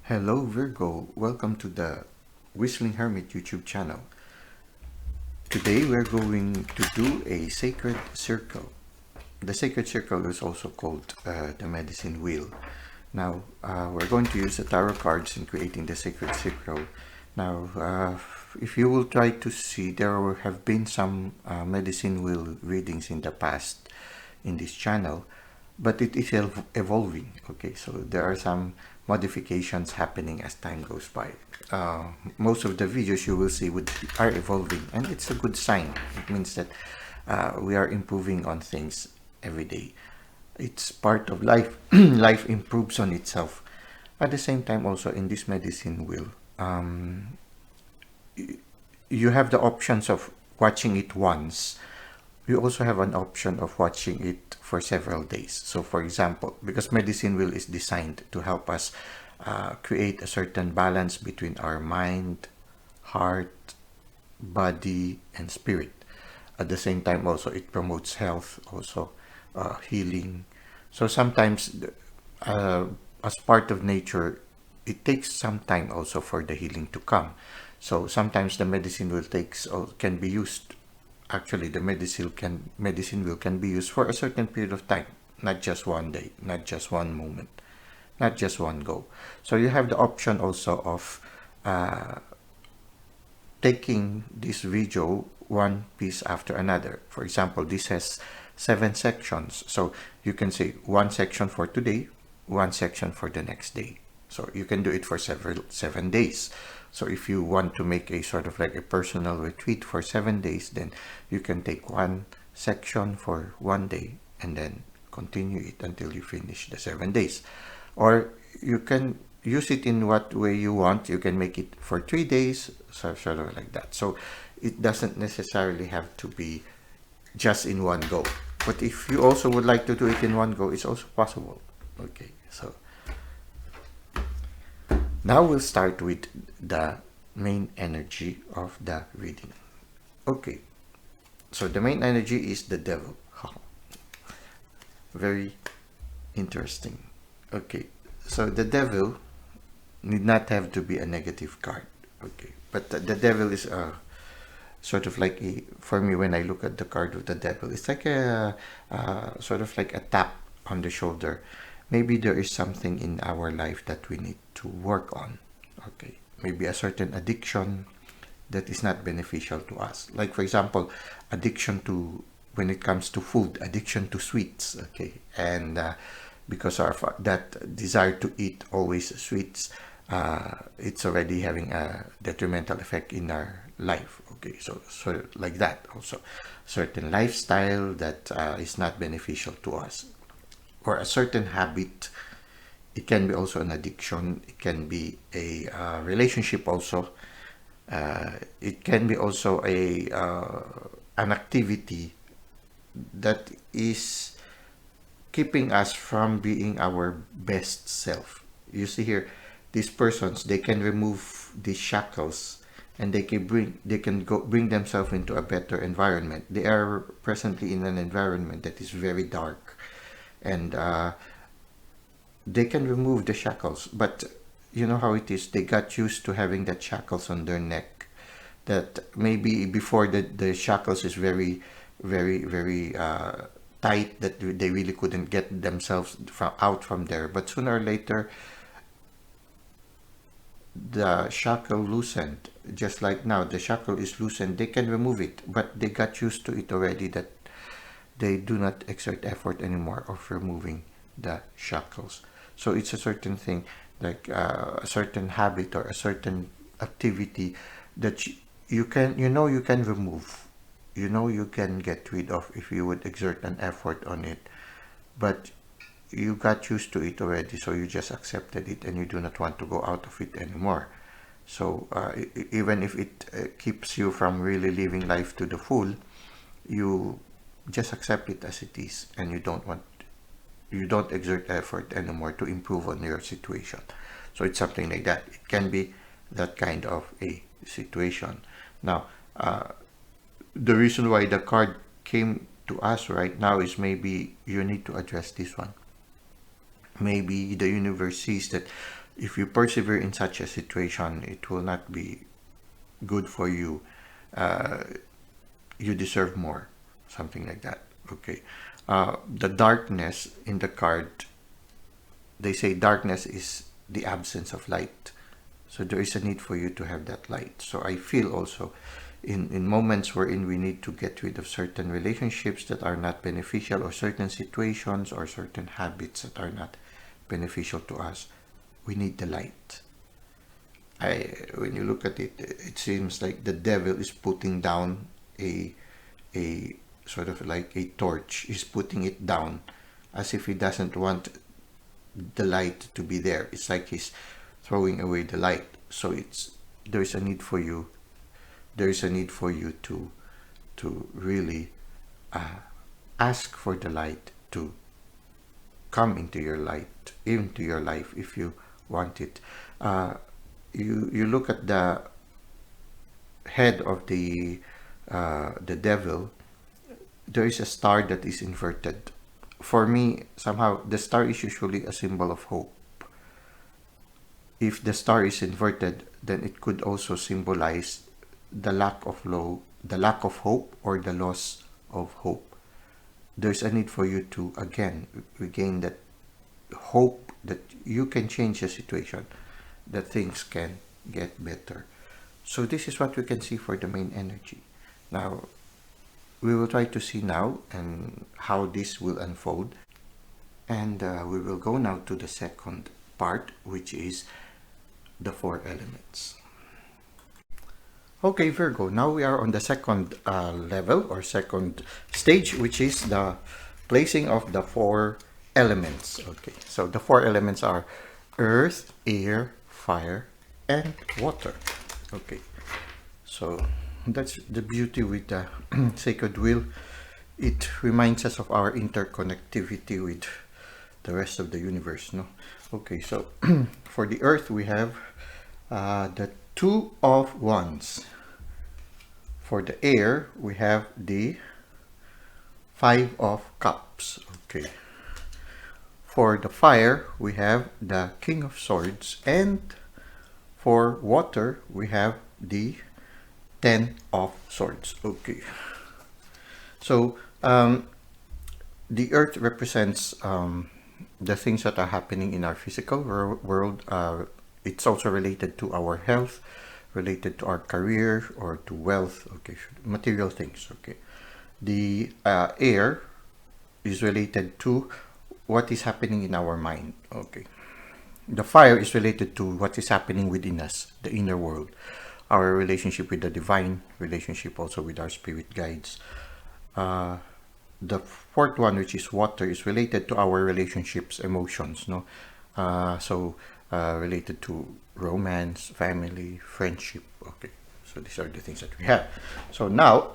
Hello Virgo, welcome to the Whistling Hermit YouTube channel. Today we're going to do a sacred circle. The sacred circle is also called the medicine wheel. Now we're going to use the tarot cards in creating the sacred circle. Now if you will try to see, there have been some medicine wheel readings in the past in this channel, but it is evolving. Okay, so there are some modifications happening as time goes by. Most of the videos you will see are evolving, and it's a good sign. It means that we are improving on things every day. It's part of life. Life improves on itself. At the same time, also in this medicine wheel, you have the options of watching it once. You also have an option of watching it for several days. So for example, because medicine wheel is designed to help us create a certain balance between our mind, heart, body, and spirit. At the same time, also it promotes health, also healing. So sometimes as part of nature, it takes some time also for the healing to come. So sometimes the medicine wheel can be used. Actually, the medicine wheel can be used for a certain period of time, not just one day, not just one moment, not just one go. So you have the option also of taking this video one piece after another. For example, this has 7 sections. So you can say one section for today, one section for the next day. So you can do it for 7 days. So if you want to make a sort of like a personal retreat for 7 days, then you can take one section for one day and then continue it until you finish the 7 days. Or you can use it in what way you want. You can make it for 3 days, so sort of like that. So it doesn't necessarily have to be just in one go. But if you also would like to do it in one go, it's also possible. Okay, so now we'll start with the main energy of the reading. Okay, so the main energy is the devil. Very interesting. Okay, so the devil need not have to be a negative card. Okay, but the devil is a sort of like for me, when I look at the card of the devil, it's like a sort of like a tap on the shoulder. Maybe there is something in our life that we need to work on. Okay, maybe a certain addiction that is not beneficial to us. Like for example, addiction to, when it comes to food, addiction to sweets. Okay, and because of that desire to eat always sweets, it's already having a detrimental effect in our life. Okay, so like that also, certain lifestyle that is not beneficial to us, or a certain habit. It can be also an addiction. It can be a relationship also. It can be also an activity that is keeping us from being our best self. You see here, these persons, they can remove these shackles, and they can bring themselves into a better environment. They are presently in an environment that is very dark, and they can remove the shackles, but you know how it is. They got used to having that shackles on their neck, that maybe before the shackles is very, very tight, that they really couldn't get themselves out from there. But sooner or later, the shackle loosened. Just like now, the shackle is loosened. They can remove it, but they got used to it already, that they do not exert effort anymore of removing the shackles. So it's a certain thing, like a certain habit or a certain activity that you can remove, you can get rid of if you would exert an effort on it. But you got used to it already, so you just accepted it, and you do not want to go out of it anymore. So even if it keeps you from really living life to the full, you just accept it as it is, and you don't exert effort anymore to improve on your situation. So it's something like that. It can be that kind of a situation. Now, the reason why the card came to us right now is maybe you need to address this one. Maybe the universe sees that if you persevere in such a situation, it will not be good for you. Uh, you deserve more, something like that. Okay. The darkness in the card, they say darkness is the absence of light. So there is a need for you to have that light. So I feel also in moments wherein we need to get rid of certain relationships that are not beneficial, or certain situations or certain habits that are not beneficial to us, we need the light. When you look at it, it seems like the devil is putting down a sort of like a torch. He's putting it down as if he doesn't want the light to be there. It's like he's throwing away the light. So there's a need for you. There is a need for you to really ask for the light to come into your light, into your life, if you want it. You look at the head of the devil. There is a star that is inverted. For me, somehow the star is usually a symbol of hope. If the star is inverted, then it could also symbolize the lack of hope, or the loss of hope. There's a need for you to again regain that hope that you can change the situation, that things can get better. So this is what we can see for the main energy. Now, we will try to see now and how this will unfold. And we will go now to the second part, which is the 4 elements. Okay, Virgo, now we are on the second level, or second stage, which is the placing of the 4 elements. Okay, so the 4 elements are earth, air, fire, and water. Okay, so that's the beauty with the sacred wheel. It reminds us of our interconnectivity with the rest of the universe, no? Okay, so for the earth, we have the 2 of Wands. For the air, we have the 5 of Cups. Okay. For the fire, we have the King of Swords. And for water, we have the 10 of Swords. Okay. So, the earth represents the things that are happening in our physical world. It's also related to our health, related to our career, or to wealth. Okay, material things. Okay. The air is related to what is happening in our mind. Okay. The fire is related to what is happening within us, the inner world, our relationship with the divine, relationship also with our spirit guides. The fourth one, which is water, is related to our relationships, emotions, no? Related to romance, family, friendship. Okay, so these are the things that we have. So now,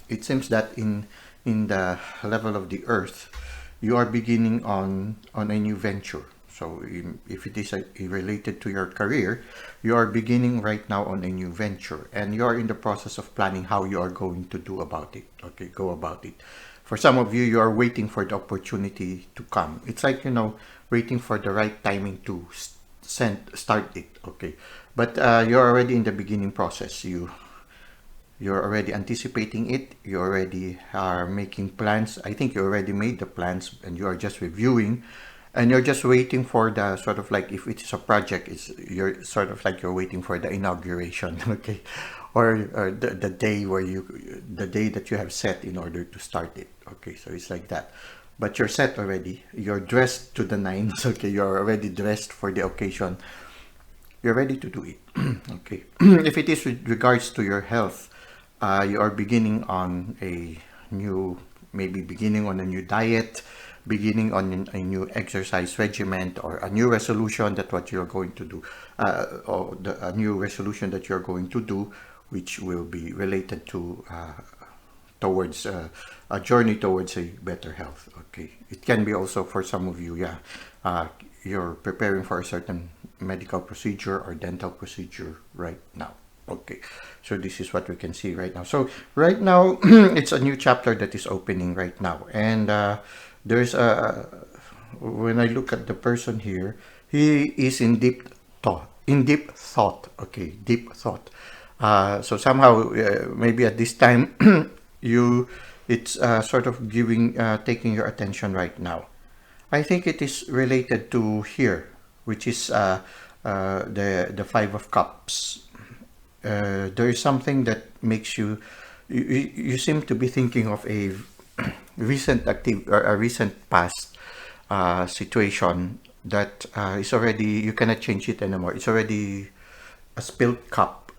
it seems that in the level of the earth, you are beginning on a new venture. So if it is related to your career, you are beginning right now on a new venture, and you are in the process of planning how you are going to do about it. Okay, go about it. For some of you, you are waiting for the opportunity to come. It's like, waiting for the right timing to start it. Okay, but you're already in the beginning process. You're already anticipating it. You already are making plans. I think you already made the plans, and you are just reviewing, and you're just waiting for the sort of like, if it's a project, you're sort of like you're waiting for the inauguration. Okay, or the day the day that you have set in order to start it. Okay, so it's like that. But you're set already. You're dressed to the nines. Okay, you're already dressed for the occasion. You're ready to do it. Okay. If it is with regards to your health, you are beginning on beginning on a new diet, beginning on a new exercise regimen, or a new resolution that what you're going to do, or a new resolution that you're going to do, which will be related to towards a journey towards a better health. Okay, it can be also for some of you, you're preparing for a certain medical procedure or dental procedure right now. Okay, so this is what we can see right now. So right now, it's a new chapter that is opening right now, and there's when I look at the person here, he is in deep thought, in deep thought. Okay, deep thought. So somehow, maybe at this time, you, it's sort of giving, taking your attention right now. I think it is related to here, which is the Five of Cups. There is something that makes you, you seem to be thinking of a recent or a recent past situation that is already, you cannot change it anymore. It's already a spilled cup.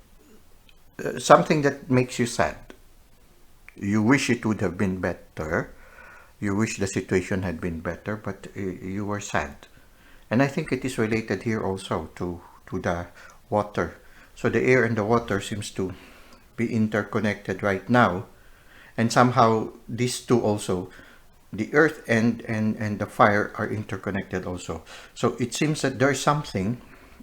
Something that makes you sad. You wish it would have been better. You wish the situation had been better, but you were sad. And I think it is related here also to the water. So the air and the water seems to be interconnected right now. And somehow these two also, the earth and the fire are interconnected also. So it seems that there's something,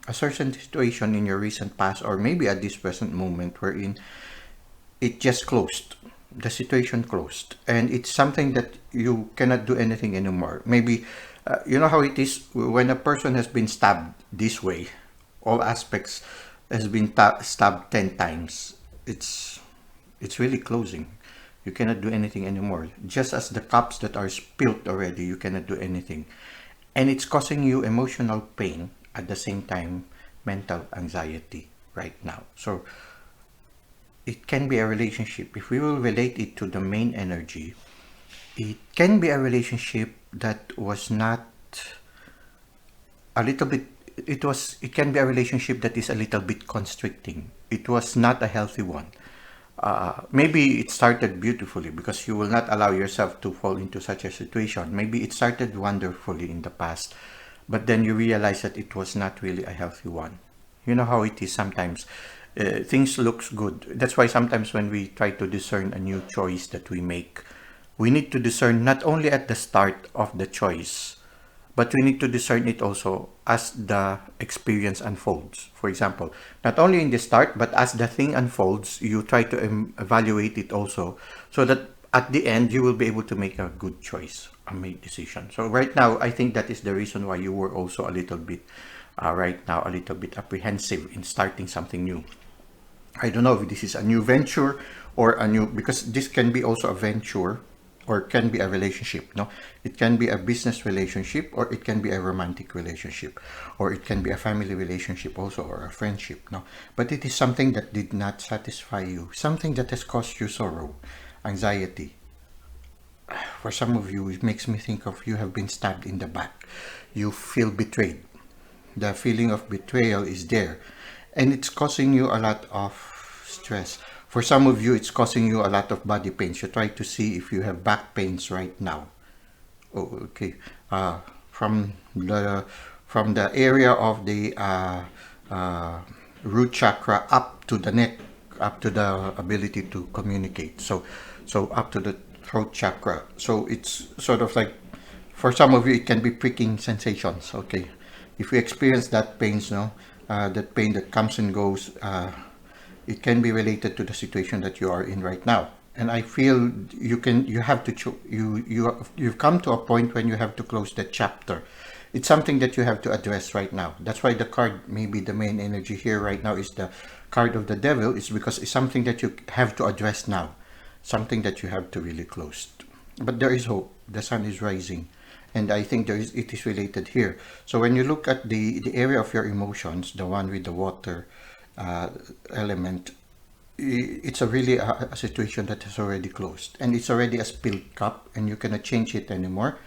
a certain situation in your recent past, or maybe at this present moment, wherein it just closed. The situation closed. And it's something that you cannot do anything anymore. Maybe, you know how it is when a person has been stabbed this way, all aspects has been stabbed 10 times. It's really closing. You cannot do anything anymore. Just as the cups that are spilled already, you cannot do anything. And it's causing you emotional pain, at the same time mental anxiety right now. So it can be a relationship. If we will relate it to the main energy, it can be a relationship that was not a little bit, it can be a relationship that is a little bit constricting. It was not a healthy one. Maybe it started beautifully because you will not allow yourself to fall into such a situation. Maybe it started wonderfully in the past, but then you realize that it was not really a healthy one. You know how it is sometimes. Things looks good. That's why sometimes when we try to discern a new choice that we make, we need to discern not only at the start of the choice, but we need to discern it also as the experience unfolds. For example, not only in the start, but as the thing unfolds, you try to evaluate it also, so that at the end you will be able to make a good choice, a make decision. So right now, I think that is the reason why you were also a little bit, right now, a little bit apprehensive in starting something new. I don't know if this is a new venture or a new, because this can be also a venture or can be a relationship. No, it can be a business relationship, or it can be a romantic relationship, or it can be a family relationship also, or a friendship. No, but it is something that did not satisfy you, something that has caused you sorrow, anxiety. For some of you, it makes me think of you have been stabbed in the back. You feel betrayed. The feeling of betrayal is there, and it's causing you a lot of stress. For some of you, it's causing you a lot of body pains. You try to see if you have back pains right now. Oh, okay. From the area of the root chakra up to the neck, up to the ability to communicate. So up to the throat chakra. So it's sort of like, for some of you, it can be pricking sensations. Okay, if you experience that pains, no, that pain that comes and goes, it can be related to the situation that you are in right now. And I feel you have to you've come to a point when you have to close that chapter. It's something that you have to address right now. That's why the card, maybe the main energy here right now, is the card of the devil. Is because it's something that you have to address now, something that you have to really close. But there is hope. The sun is rising, and I think it is related here. So when you look at the area of your emotions, the one with the water element, it's a really a situation that is already closed, and it's already a spilled cup, and you cannot change it anymore.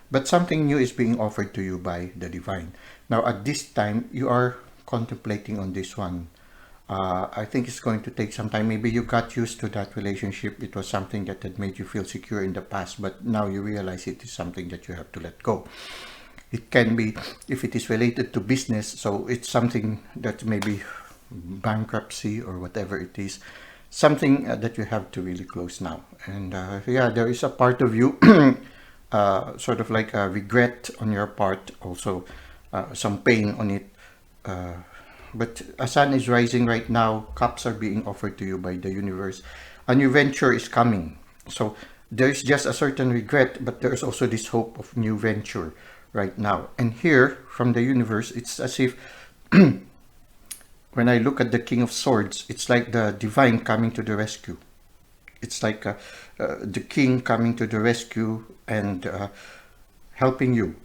But something new is being offered to you by the divine. Now at this time, you are contemplating on this one. I think it's going to take some time. Maybe you got used to that relationship. It was something that had made you feel secure in the past, but now you realize it is something that you have to let go. It can be, if it is related to business, so it's something that maybe bankruptcy or whatever it is, something that you have to really close now. And yeah, there is a part of you, sort of like a regret on your part, also some pain on it. But a sun is rising right now. Cups are being offered to you by the universe. A new venture is coming. So there's just a certain regret, but there's also this hope of new venture right now. And here, from the universe, it's as if when I look at the King of Swords, it's like the divine coming to the rescue. It's like the king coming to the rescue and helping you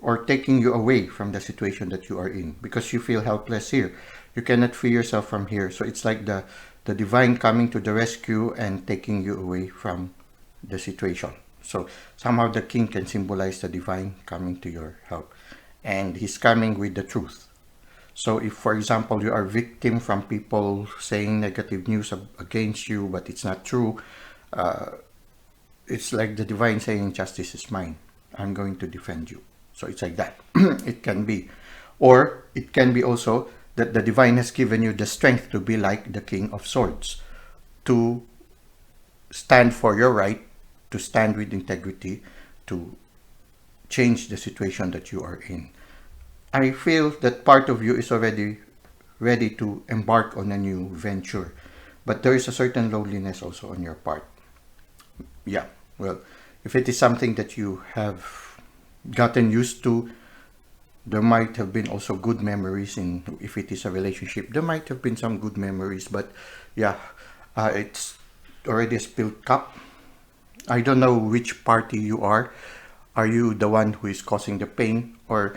or taking you away from the situation that you are in, because you feel helpless here. You cannot free yourself from here. So it's like the divine coming to the rescue and taking you away from the situation. So somehow the king can symbolize the divine coming to your help. And he's coming with the truth. So if, for example, you are victim from people saying negative news against you, but it's not true, it's like the divine saying, justice is mine. I'm going to defend you. So it's like that. It can be. Or it can be also that the divine has given you the strength to be like the King of Swords, to stand for your right, to stand with integrity, to change the situation that you are in. I feel that part of you is already ready to embark on a new venture, but there is a certain loneliness also on your part. Yeah, well, if it is something that you have gotten used to, there might have been also good memories. In if it is a relationship, there might have been some good memories, but yeah, it's already a spilled cup. I don't know which party you are. Are you the one who is causing the pain, or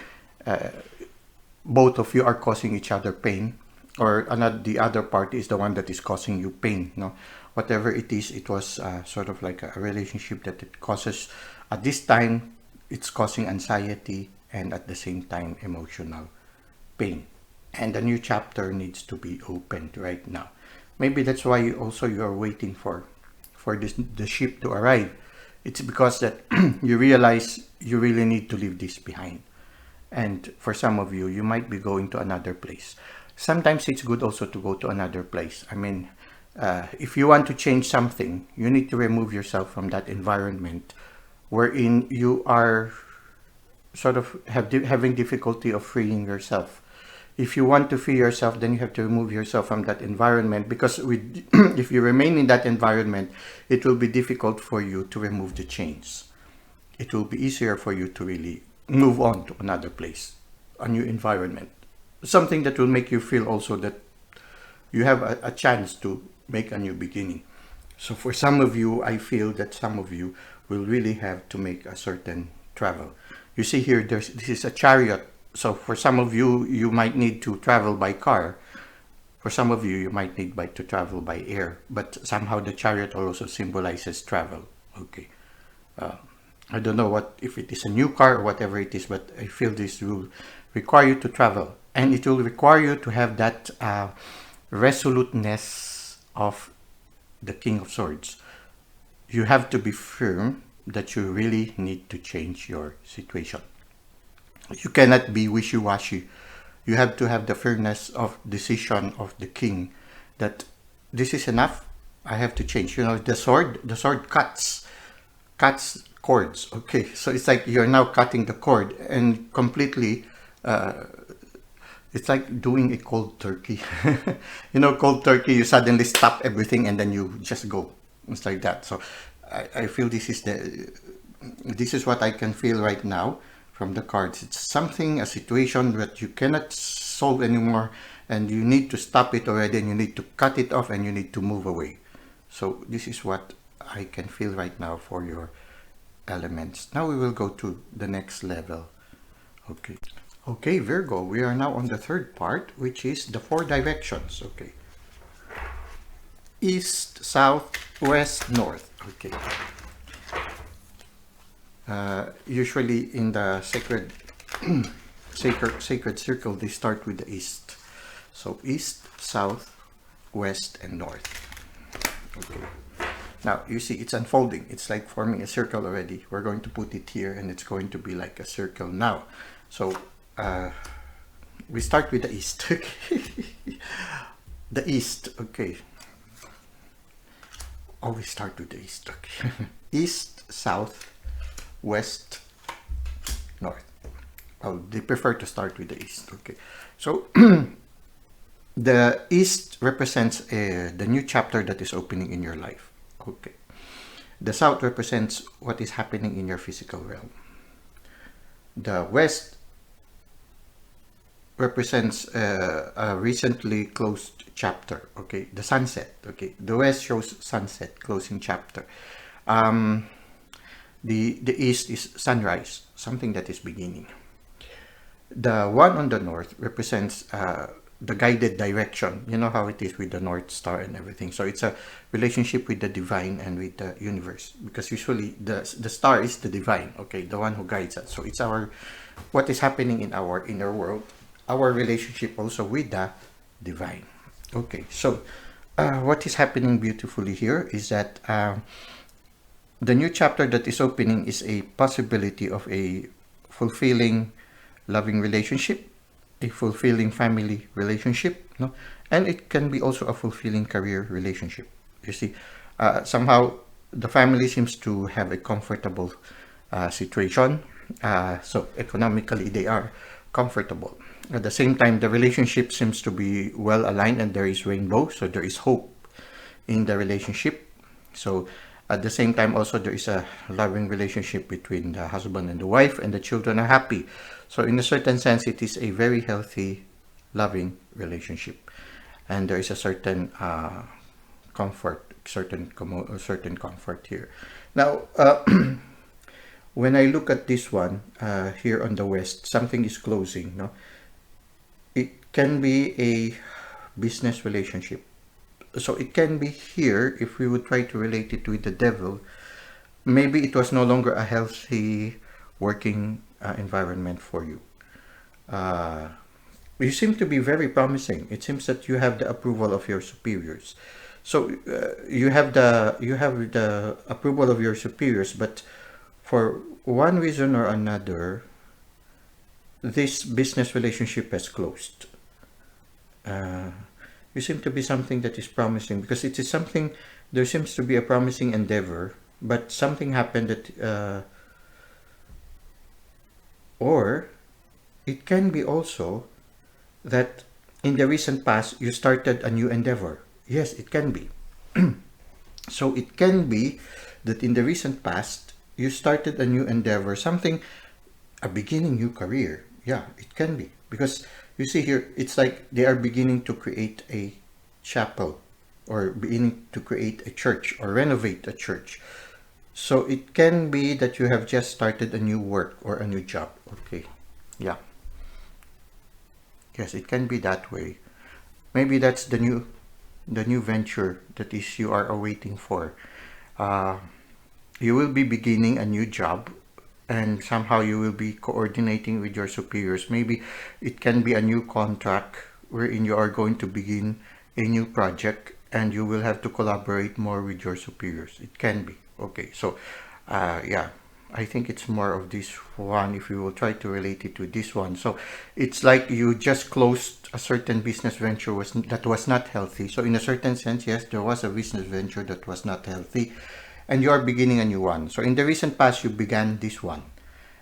both of you are causing each other pain, or another, the other party is the one that is causing you pain? No, whatever it is, it was sort of like a relationship that it causes. At this time, it's causing anxiety and at the same time emotional pain. And a new chapter needs to be opened right now. Maybe that's why you are waiting for the ship to arrive. It's because that you realize you really need to leave this behind. And for some of you, you might be going to another place. Sometimes it's good also to go to another place. I mean, if you want to change something, you need to remove yourself from that environment wherein you are sort of having difficulty of freeing yourself. If you want to free yourself, then you have to remove yourself from that environment, because if you remain in that environment, it will be difficult for you to remove the chains. It will be easier for you to really move on to another place, a new environment, something that will make you feel also that you have a chance to make a new beginning. So for some of you, I feel that some of you will really have to make a certain travel. You see here, this is a chariot. So for some of you, you might need to travel by car. For some of you, you might need to travel by air. But somehow the chariot also symbolizes travel. Okay. I don't know what, if it is a new car or whatever it is, but I feel this will require you to travel. And it will require you to have that resoluteness of the King of Swords. You have to be firm that you really need to change your situation. You cannot be wishy-washy. You have to have the firmness of decision of the king that this is enough. I have to change. You know, the sword cuts cords. Okay, so it's like you're now cutting the cord and completely. It's like doing a cold turkey. You know, cold turkey. You suddenly stop everything and then you just go. It's like that. So I feel this is what I can feel right now from the cards. It's something, a situation that you cannot solve anymore, and you need to stop it already, and you need to cut it off, and you need to move away. So this is what I can feel right now for your elements. Now we will go to the next level. Okay, Virgo, we are now on the third part, which is the 4 directions. Okay, east, south, west, north. Okay. Usually in the sacred circle, they start with the east. So east, south, west, and north. Okay. Now you see it's unfolding. It's like forming a circle already. We're going to put it here, and it's going to be like a circle now. So we start with the east. The east. Okay. Always start with the east. Okay. East, south, west, north. Oh, they prefer to start with the east. Okay, so the east represents the new chapter that is opening in your life. Okay, the south represents what is happening in your physical realm. The west represents a recently closed chapter. Okay, the sunset. Okay, the west shows sunset, closing chapter. Um, the east is sunrise, something that is beginning. The one on the north represents the guided direction. You know how it is with the North Star and everything. So it's a relationship with the divine and with the universe. Because usually the star is the divine, okay, the one who guides us. So it's our what is happening in our inner world, our relationship also with the divine. Okay, so what is happening beautifully here is that the new chapter that is opening is a possibility of a fulfilling loving relationship, a fulfilling family relationship, no, and it can be also a fulfilling career relationship. You see, somehow the family seems to have a comfortable situation, so economically they are comfortable. At the same time, the relationship seems to be well aligned, and there is rainbow, so there is hope in the relationship. So at the same time also there is a loving relationship between the husband and the wife, and the children are happy. So in a certain sense it is a very healthy, loving relationship, and there is a certain comfort, certain comfort here. Now when I look at this one here on the west, something is closing, no? It can be a business relationship. So it can be here, if we would try to relate it with the devil, maybe it was no longer a healthy working environment for you. Uh, you seem to be very promising. It seems that you have the approval of your superiors. So you have the approval of your superiors, but for one reason or another, this business relationship has closed. Uh, you seem to be something that is promising, because it is something, there seems to be a promising endeavor, but something happened that or it can be also that in the recent past you started a new endeavor. Yes, it can be. So it can be that in the recent past you started a new endeavor, something, a beginning new career. Yeah, it can be, because you see here it's like they are beginning to create a chapel, or beginning to create a church, or renovate a church. So it can be that you have just started a new work or a new job. Okay, yeah, yes, it can be that way. Maybe that's the new venture that is you are awaiting for. uh, you will be beginning a new job, and somehow you will be coordinating with your superiors. Maybe it can be a new contract wherein you are going to begin a new project, and you will have to collaborate more with your superiors. It can be. Okay, so yeah, I think it's more of this one, if you will try to relate it to this one. So it's like you just closed a certain business venture that was not healthy. So in a certain sense, yes, there was a business venture that was not healthy, and you are beginning a new one. So in the recent past, you began this one.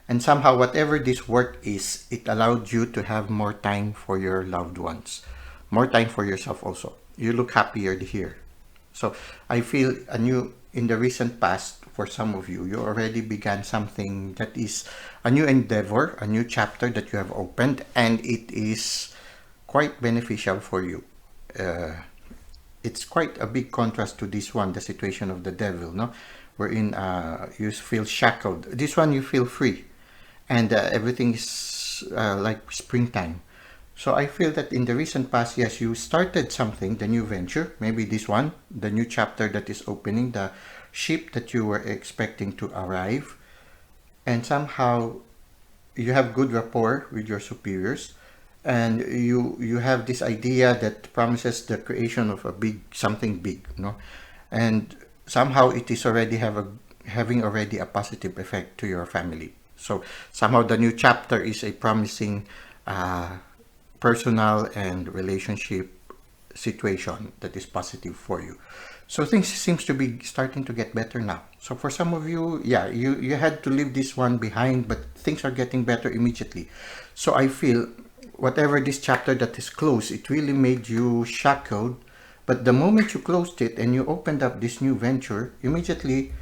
And somehow, whatever this work is, it allowed you to have more time for your loved ones, more time for yourself also. You look happier here. So I feel a new, in the recent past, for some of you, you already began something that is a new endeavor, a new chapter that you have opened, and it is quite beneficial for you. Uh, it's quite a big contrast to this one, the situation of the devil, no? Wherein you feel shackled. This one you feel free, and everything is like springtime. So I feel that in the recent past, yes, you started something, the new venture, maybe this one, the new chapter that is opening, the ship that you were expecting to arrive, and somehow you have good rapport with your superiors, and you have this idea that promises the creation of a big something big, no, and somehow it is already having already a positive effect to your family. So somehow the new chapter is a promising uh, personal and relationship situation that is positive for you. So things seems to be starting to get better now. So for some of you, yeah, you had to leave this one behind, but things are getting better immediately. So I feel whatever this chapter that is closed, it really made you shackled. But the moment you closed it and you opened up this new venture, immediately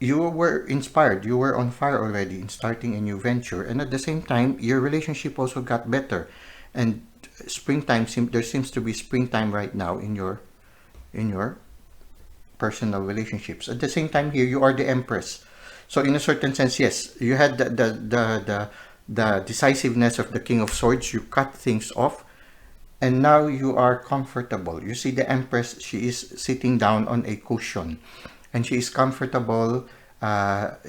you were inspired, you were on fire already in starting a new venture, and at the same time your relationship also got better. And there seems to be springtime right now in your personal relationships. At the same time, here you are the empress, so in a certain sense, yes, you had the decisiveness of the king of swords. You cut things off, and now you are comfortable. You see the empress, she is sitting down on a cushion, and she is comfortable.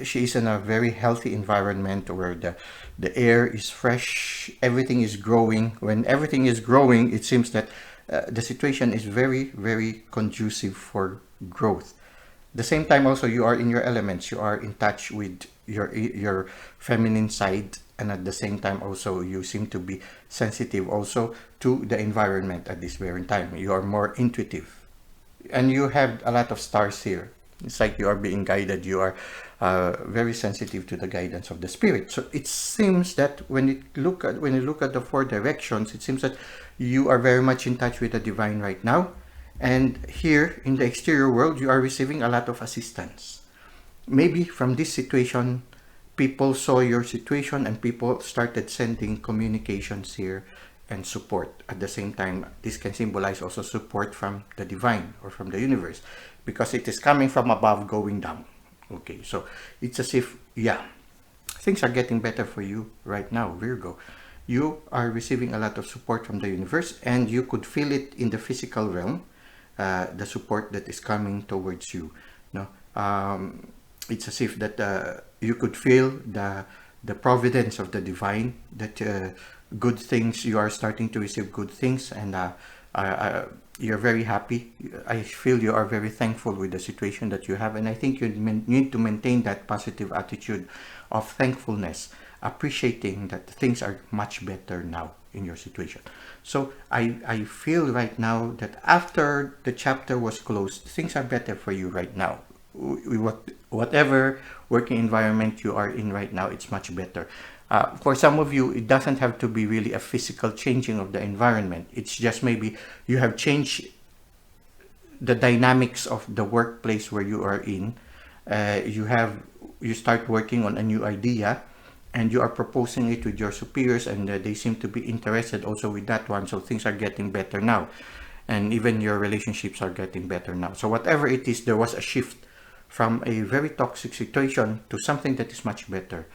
She is in a very healthy environment where the air is fresh, everything is growing. When everything is growing, it seems that the situation is very, very conducive for growth. The same time also, you are in your elements, you are in touch with your feminine side, and at the same time also you seem to be sensitive also to the environment. At this very time you are more intuitive, and you have a lot of stars here. It's like you are being guided. You are very sensitive to the guidance of the spirit. So it seems that when you look at the four directions, it seems that you are very much in touch with the divine right now. And here in the exterior world, you are receiving a lot of assistance. Maybe from this situation, people saw your situation and people started sending communications here and support. At the same time, this can symbolize also support from the divine or from the universe, because it is coming from above going down. Okay, so it's as if, yeah, things are getting better for you right now, Virgo. You are receiving a lot of support from the universe, and you could feel it in the physical realm, the support that is coming towards you. No, it's as if that you could feel the providence of the divine, that good things, you are starting to receive good things, and you're very happy. I feel you are very thankful with the situation that you have, and I think you need to maintain that positive attitude of thankfulness, appreciating that things are much better now in your situation. So I feel right now that after the chapter was closed, things are better for you right now. Whatever working environment you are in right now, it's much better. For some of you, it doesn't have to be really a physical changing of the environment. It's just maybe you have changed the dynamics of the workplace where you are in. You start working on a new idea, and you are proposing it with your superiors, and they seem to be interested also with that one. So things are getting better now, and even your relationships are getting better now. So whatever it is, there was a shift from a very toxic situation to something that is much better.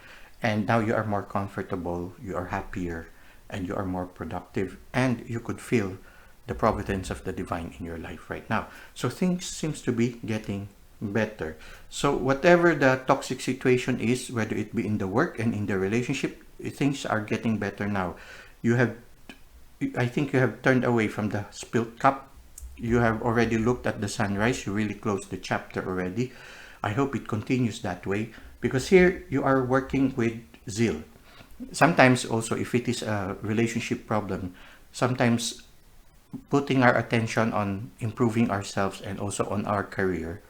And now you are more comfortable, you are happier, and you are more productive, and you could feel the providence of the divine in your life right now. So things seems to be getting better. So whatever the toxic situation is, whether it be in the work and in the relationship, things are getting better now. I think you have turned away from the spilled cup. You have already looked at the sunrise. You really closed the chapter already. I hope it continues that way, because here you are working with zeal. Sometimes also, if it is a relationship problem, sometimes putting our attention on improving ourselves and also on our career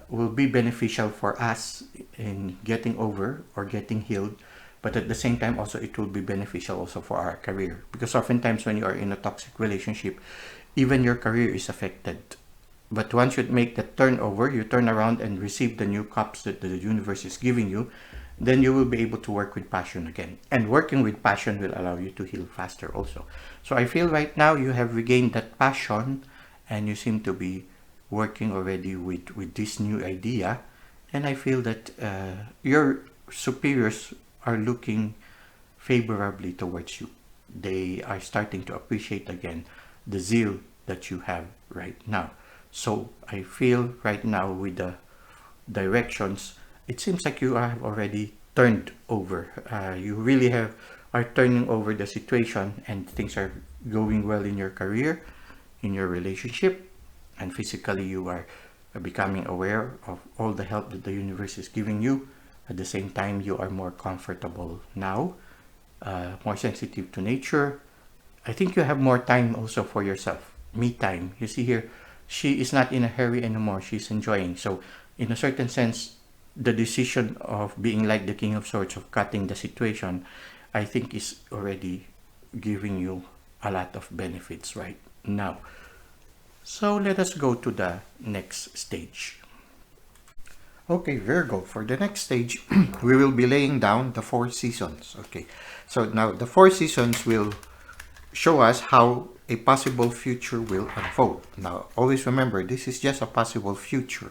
will be beneficial for us in getting over or getting healed. But at the same time also, it will be beneficial also for our career, because oftentimes when you are in a toxic relationship, even your career is affected. But once you make that turnover, you turn around and receive the new cups that the universe is giving you, then you will be able to work with passion again. And working with passion will allow you to heal faster also. So I feel right now you have regained that passion, and you seem to be working already with this new idea. And I feel that your superiors are looking favorably towards you. They are starting to appreciate again the zeal that you have right now. So I feel right now with the directions, it seems like you have already turned over. You really are turning over the situation, and things are going well in your career, in your relationship, and physically you are becoming aware of all the help that the universe is giving you. At the same time, you are more comfortable now, more sensitive to nature. I think you have more time also for yourself, me time. You see here, she is not in a hurry anymore. She's enjoying. So in a certain sense, the decision of being like the King of Swords, of cutting the situation, I think is already giving you a lot of benefits right now. So let us go to the next stage. Okay, Virgo, for the next stage, we will be laying down the four seasons. Okay, so now the four seasons will show us how a possible future will unfold. Now, always remember, this is just a possible future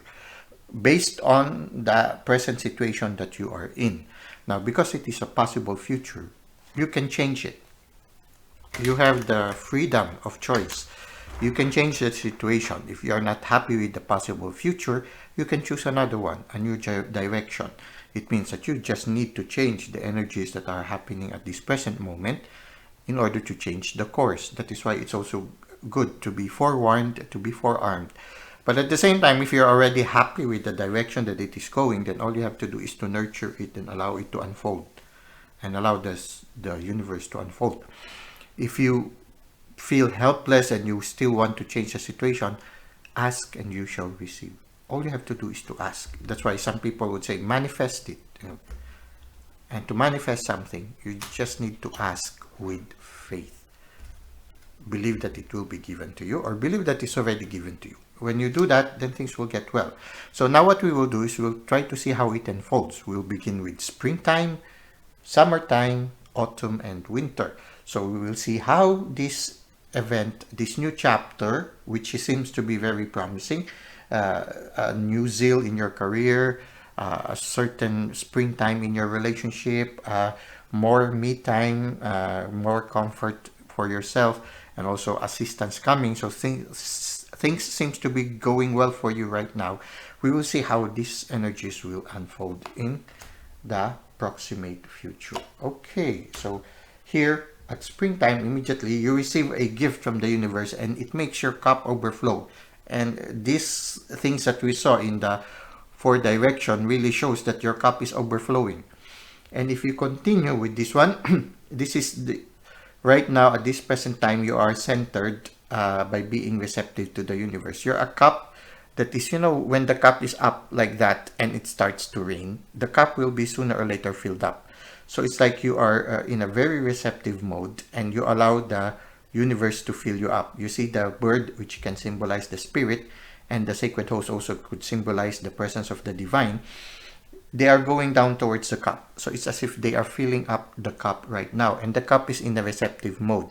based on the present situation that you are in. Now, because it is a possible future, you can change it. You have the freedom of choice. You can change the situation. If you are not happy with the possible future, you can choose another one, a new direction. It means that you just need to change the energies that are happening at this present moment in order to change the course. That is why it's also good to be forewarned, to be forearmed. But at the same time, if you're already happy with the direction that it is going, then all you have to do is to nurture it and allow it to unfold and allow the universe to unfold. If you feel helpless and you still want to change the situation, ask and you shall receive. All you have to do is to ask. That's why some people would say manifest it. And to manifest something, you just need to ask with faith. Believe that it will be given to you, or believe that it's already given to you. When you do that, then things will get well. So now what we will do is we'll try to see how it unfolds. We'll begin with springtime, summertime, autumn, and winter. So we will see how this event, this new chapter, which seems to be very promising, a new zeal in your career, a certain springtime in your relationship, more me time, more comfort for yourself, and also assistance coming. So things seems to be going well for you right now. We will see how these energies will unfold in the proximate future. Okay, so here at springtime, immediately you receive a gift from the universe and it makes your cup overflow. And these things that we saw in the four direction really shows that your cup is overflowing. And if you continue with this one, this is the right now at this present time you are centered by being receptive to the universe. You're a cup that is, when the cup is up like that and it starts to rain, the cup will be sooner or later filled up. So it's like you are in a very receptive mode and you allow the universe to fill you up. You see the bird, which can symbolize the spirit, and the sacred host also could symbolize the presence of the divine. They are going down towards the cup. So it's as if they are filling up the cup right now. And the cup is in a receptive mode.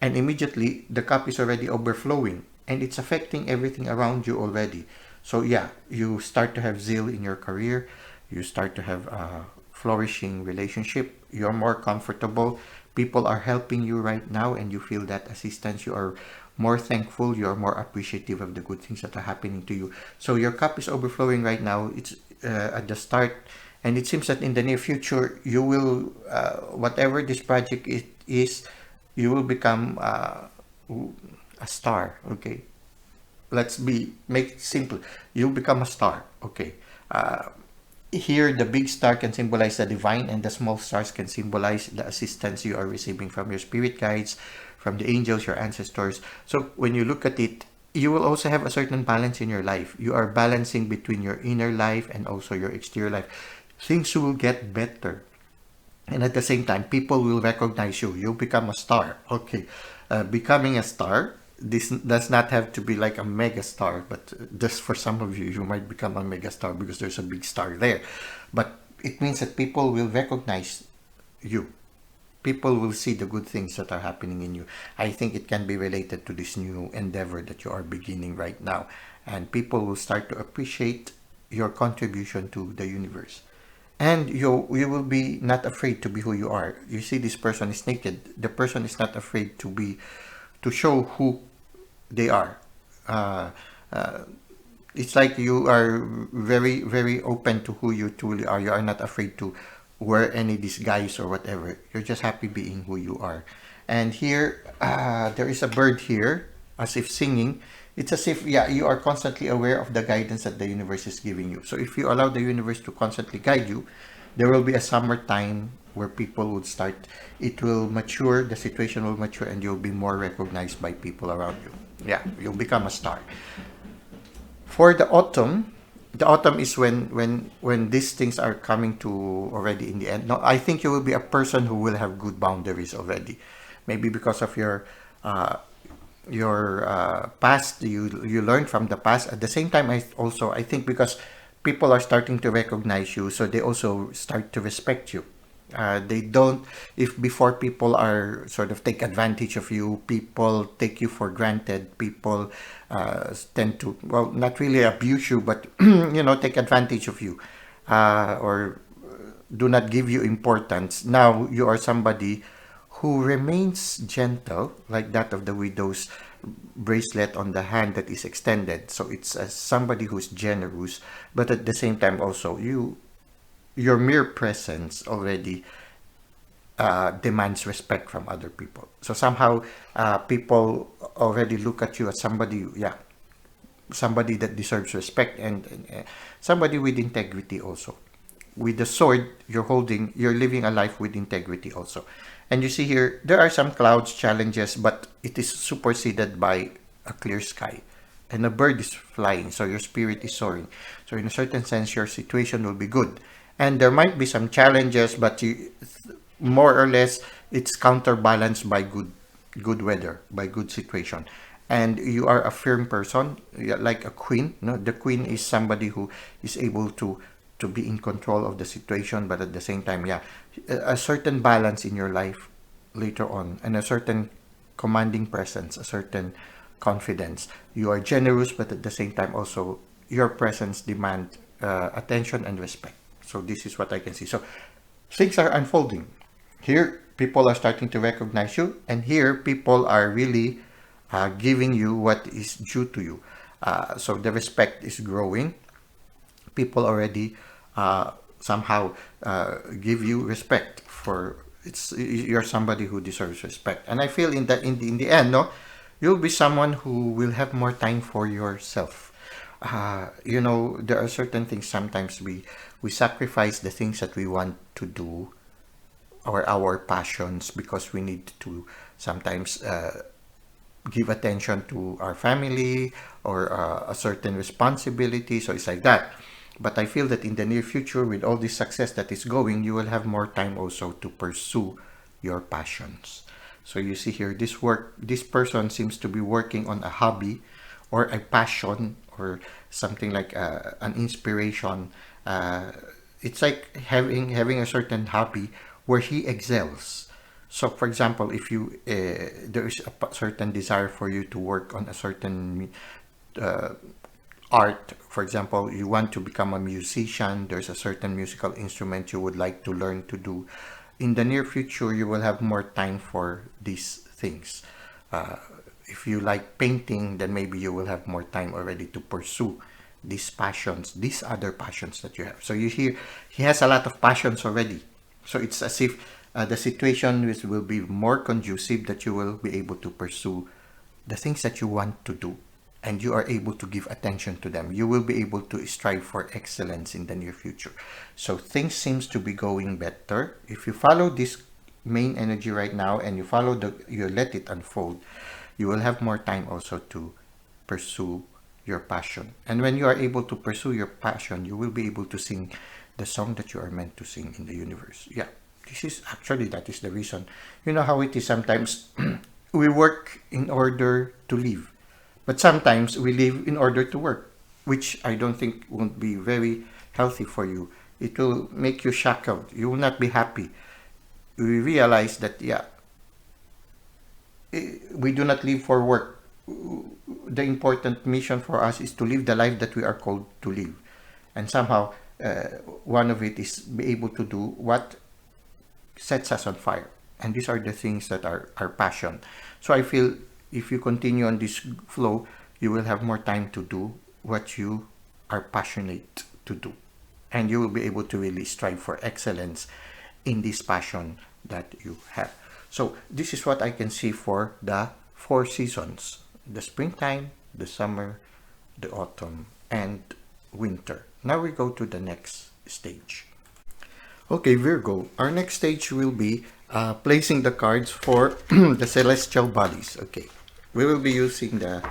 And immediately, the cup is already overflowing. And it's affecting everything around you already. So yeah, you start to have zeal in your career. You start to have a flourishing relationship. You're more comfortable. People are helping you right now and you feel that assistance. You are more thankful. You are more appreciative of the good things that are happening to you. So your cup is overflowing right now. It's at the start. And it seems that in the near future, you will, whatever this project is, you will become a star. Okay. Make it simple. You'll become a star. Okay. Here, the big star can symbolize the divine, and the small stars can symbolize the assistance you are receiving from your spirit guides, from the angels, your ancestors. So when you look at it, you will also have a certain balance in your life. You are balancing between your inner life and also your exterior life. Things will get better. And at the same time, people will recognize you. You'll become a star. Okay. Becoming a star, this does not have to be like a mega star, but just for some of you, you might become a mega star because there's a big star there. But it means that people will recognize you. People will see the good things that are happening in you. I think it can be related to this new endeavor that you are beginning right now. And people will start to appreciate your contribution to the universe. And you will be not afraid to be who you are. You see, this person is naked. The person is not afraid to show who they are. It's like you are very, very open to who you truly are. You are not afraid to wear any disguise or whatever. You're just happy being who you are. And here, there is a bird here, as if singing. It's as if, yeah, you are constantly aware of the guidance that the universe is giving you. So if you allow the universe to constantly guide you, there will be a summertime where people would start, it will mature, the situation will mature, and you'll be more recognized by people around you. Yeah, you'll become a star. For the autumn is when these things are coming to already in the end. No, I think you will be a person who will have good boundaries already. Maybe because of your past, you learned from the past. At the same time, I think because people are starting to recognize you, so they also start to respect you. They don't, if before people are sort of take advantage of you, people take you for granted, people tend to, well, not really abuse you, but, take advantage of you, or do not give you importance. Now you are somebody who remains gentle, like that of the widow's bracelet on the hand that is extended. So it's somebody who's generous, but at the same time also your mere presence already demands respect from other people. So somehow people already look at you as somebody, yeah, somebody that deserves respect, and somebody with integrity also. With the sword you're holding, you're living a life with integrity also. And you see here, there are some clouds, challenges, but it is superseded by a clear sky. And a bird is flying, so your spirit is soaring. So in a certain sense, your situation will be good. And there might be some challenges, but more or less, it's counterbalanced by good weather, by good situation. And you are a firm person, like a queen. No, the queen is somebody who is able to be in control of the situation, but at the same time, yeah, a certain balance in your life later on, and a certain commanding presence, a certain confidence. You are generous, but at the same time also your presence demand attention and respect. So this is what I can see. So things are unfolding. Here, people are starting to recognize you, and here people are really giving you what is due to you. So the respect is growing. People already somehow give you respect for you're somebody who deserves respect. And I feel in the end, no, you'll be someone who will have more time for yourself. There are certain things sometimes we sacrifice the things that we want to do, or our passions, because we need to sometimes give attention to our family, or a certain responsibility. So it's like that. But I feel that in the near future, with all this success that is going, you will have more time also to pursue your passions. So you see here, this person seems to be working on a hobby or a passion, or something like an inspiration. It's like having a certain hobby where he excels. So, for example, if there is a certain desire for you to work on a certain art, for example, you want to become a musician, there's a certain musical instrument you would like to learn to do. In the near future, you will have more time for these things. If you like painting, then maybe you will have more time already to pursue these passions, these other passions that you have. So you hear he has a lot of passions already. So it's as if the situation will be more conducive, that you will be able to pursue the things that you want to do, and you are able to give attention to them. You will be able to strive for excellence in the near future. So things seems to be going better. If you follow this main energy right now, and you let it unfold, you will have more time also to pursue your passion. And when you are able to pursue your passion, you will be able to sing the song that you are meant to sing in the universe. Yeah, that is the reason. You know how it is sometimes. We work in order to live, but sometimes we live in order to work, which I don't think won't be very healthy for you. It will make you shackled. You will not be happy. We realize that, yeah, we do not live for work. The important mission for us is to live the life that we are called to live. And somehow, one of it is be able to do what sets us on fire. And these are the things that are our passion. So I feel if you continue on this flow, you will have more time to do what you are passionate to do. And you will be able to really strive for excellence in this passion that you have. So this is what I can see for the 4 seasons: the springtime, the summer, the autumn, and winter. Now we go to the next stage. Okay, Virgo, our next stage will be placing the cards for the celestial bodies. Okay, we will be using the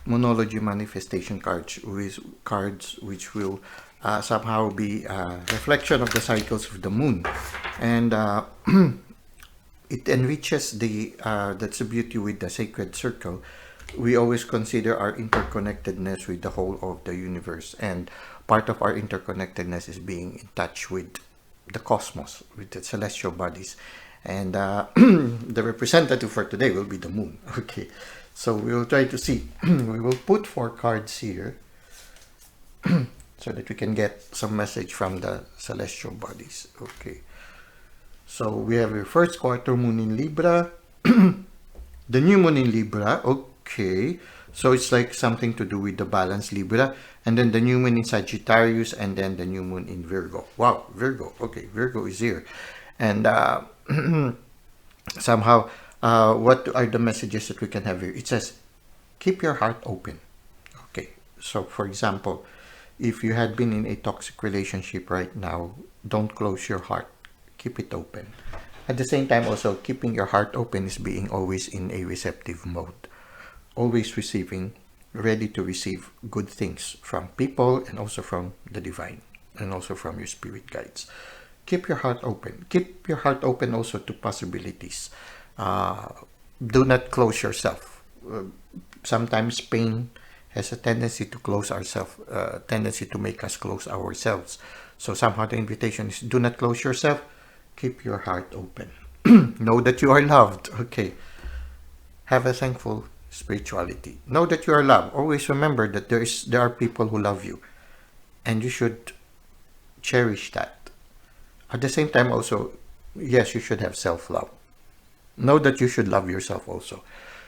Monology Manifestation cards, which will somehow be a reflection of the cycles of the moon. And it enriches that's the beauty with the sacred circle. we always consider our interconnectedness with the whole of the universe, and part of our interconnectedness is being in touch with the cosmos, with the celestial bodies. And the representative for today will be the moon. Okay, so we will try to see. We will put 4 cards here so that we can get some message from the celestial bodies. Okay, so we have your first quarter moon in Libra, the new moon in Libra. Okay, so it's like something to do with the balance Libra, and then the new moon in Sagittarius, and then the new moon in Virgo. Wow, Virgo. Okay, Virgo is here. And somehow, what are the messages that we can have here? It says, keep your heart open. Okay, so for example, if you had been in a toxic relationship right now, don't close your heart. Keep it open. At the same time, also, keeping your heart open is being always in a receptive mode. Always receiving, ready to receive good things from people and also from the divine and also from your spirit guides. Keep your heart open. Keep your heart open also to possibilities. Do not close yourself. Sometimes pain has a tendency to close ourselves, tendency to make us close ourselves. So somehow the invitation is, do not close yourself. Keep your heart open. Know that you are loved. Okay. Have a thankful spirituality. Know that you are loved. Always remember that there are people who love you, and you should cherish that. At the same time, also, yes, you should have self-love. Know that you should love yourself also.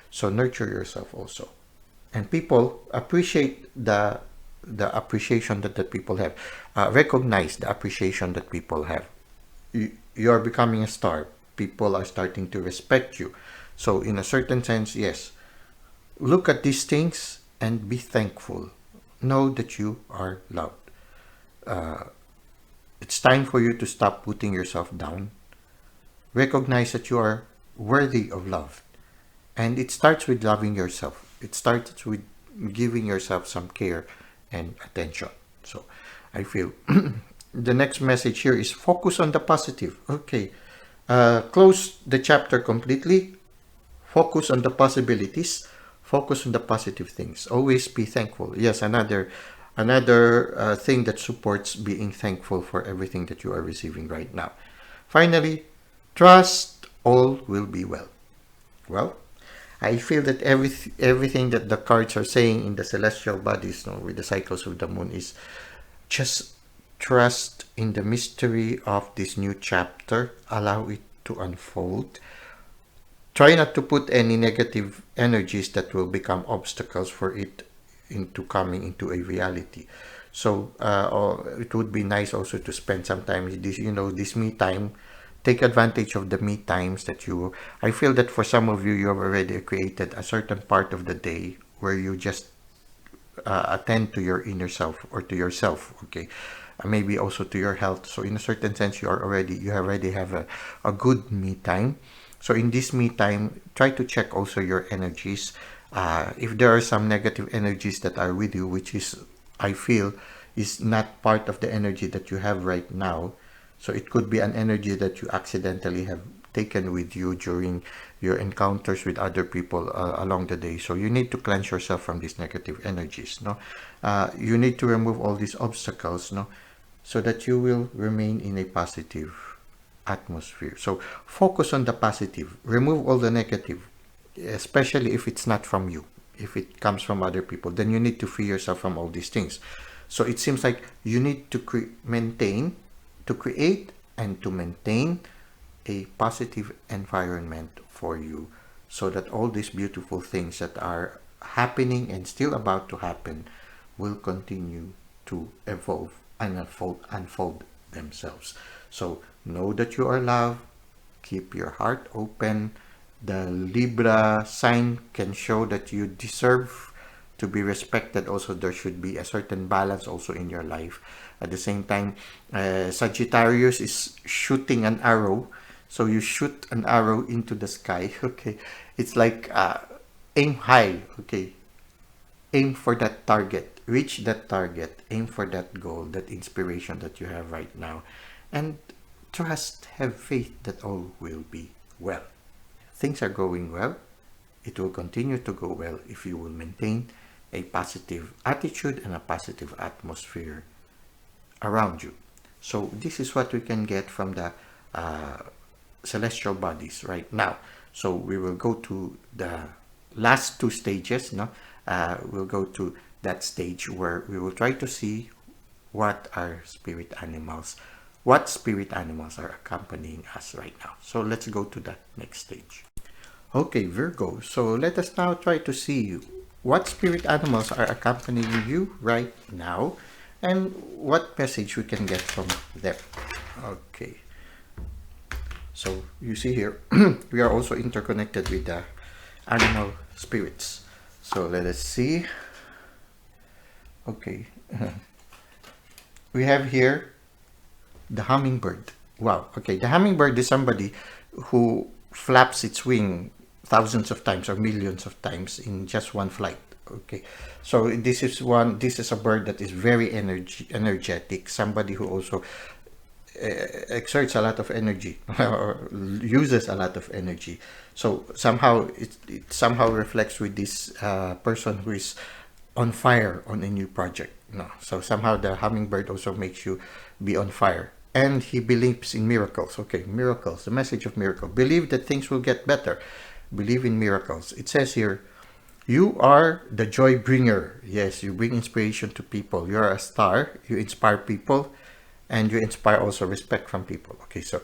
So nurture yourself also. And people appreciate the appreciation that the people have. Recognize the appreciation that people have. You are becoming a star. People are starting to respect you. So in a certain sense, yes, look at these things and be thankful. Know that you are loved. It's time for you to stop putting yourself down. Recognize that you are worthy of love. And it starts with loving yourself. It starts with giving yourself some care and attention. So I feel the next message here is focus on the positive. Okay. Close the chapter completely. Focus on the possibilities. Focus on the positive things. Always be thankful. Yes, another thing that supports being thankful for everything that you are receiving right now. Finally, trust all will be well. Well, I feel that everything that the cards are saying in the celestial bodies, with the cycles of the moon, is just trust in the mystery of this new chapter. Allow it to unfold. Try not to put any negative energies that will become obstacles for it into coming into a reality. So it would be nice also to spend some time with this me time. Take advantage of the me times that I feel that for some of you, you have already created a certain part of the day where you just attend to your inner self or to yourself. Okay. Maybe also to your health. So in a certain sense, you already have a good me time. So in this me time, try to check also your energies. If there are some negative energies that are with you, which is, I feel, is not part of the energy that you have right now. So it could be an energy that you accidentally have taken with you during your encounters with other people along the day. So you need to cleanse yourself from these negative energies. You need to remove all these obstacles, so that you will remain in a positive atmosphere. So focus on the positive. Remove all the negative, especially if it's not from you. If it comes from other people, then you need to free yourself from all these things. So it seems like you need to create and to maintain a positive environment for you, so that all these beautiful things that are happening and still about to happen will continue to evolve and unfold themselves. So know that you are loved. Keep your heart open. The Libra sign can show that you deserve to be respected. Also, there should be a certain balance also in your life. At the same time, Sagittarius is shooting an arrow. So you shoot an arrow into the sky. Okay. It's like aim high. Okay. Aim for that target. Reach that target. Aim for that goal, that inspiration that you have right now. And trust, have faith that all will be well. Things are going well. It will continue to go well if you will maintain a positive attitude and a positive atmosphere around you. So this is what we can get from the celestial bodies right now. So we will go to the last two stages. No, we'll go to that stage where we will try to see what spirit animals are accompanying us right now. So let's go to the next stage. Okay, Virgo. So let us now try to see what spirit animals are accompanying you right now and what message we can get from them. Okay. So you see here, we are also interconnected with the animal spirits. So let us see. Okay. We have here the hummingbird. Wow. Okay. The hummingbird is somebody who flaps its wing thousands of times or millions of times in just one flight. Okay. So this is a bird that is very energetic. Somebody who also exerts a lot of energy or uses a lot of energy. So somehow it somehow reflects with this person who is on fire on a new project. No, so somehow the hummingbird also makes you be on fire, and he believes in miracles. Okay, miracles, the message of miracle. Believe that things will get better. Believe in miracles. It says here, you are the joy bringer. Yes, you bring inspiration to people. You are a star. You inspire people, and you inspire also respect from people. Okay, so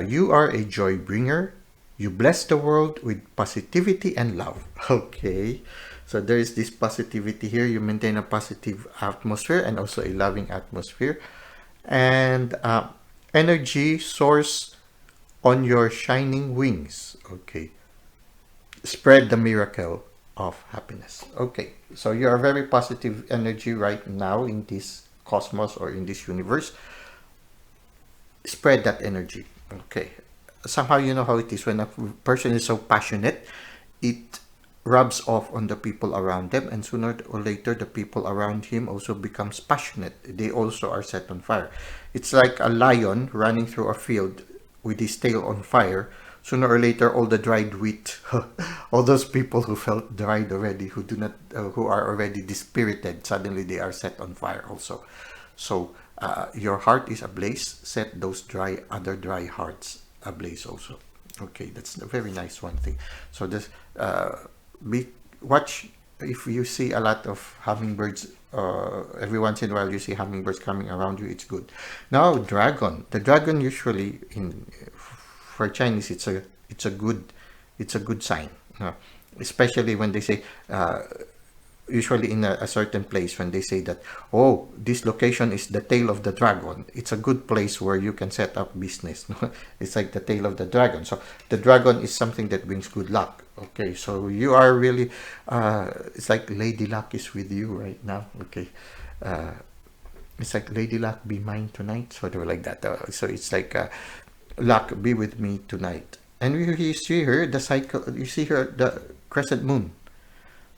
you are a joy bringer. You bless the world with positivity and love. Okay, so there is this positivity here. You maintain a positive atmosphere and also a loving atmosphere. And energy source on your shining wings. Okay, spread the miracle of happiness. Okay, so you are very positive energy right now in this cosmos or in this universe. Spread that energy. Okay, somehow you know how it is when a person is so passionate, it rubs off on the people around them, and sooner or later the people around him also becomes passionate. They also are set on fire. It's like a lion running through a field with his tail on fire. Sooner or later, all the dried wheat, all those people who felt dried already, who are already dispirited, suddenly they are set on fire also. So your heart is ablaze. Set those other dry hearts ablaze also. Okay, that's a very nice one thing. So this watch if you see a lot of hummingbirds. Every once in a while you see hummingbirds coming around you. It's good. Now dragon. The dragon usually for Chinese it's a good sign, especially when they say usually in a certain place when they say that, oh, this location is the tail of the dragon. It's a good place where you can set up business. It's like the tail of the dragon. So the dragon is something that brings good luck. Okay, so you are really it's like Lady Luck is with you right now. Okay, it's like Lady Luck be mine tonight, sort of like that. So it's like luck be with me tonight. And you see here the cycle. You see here the crescent moon.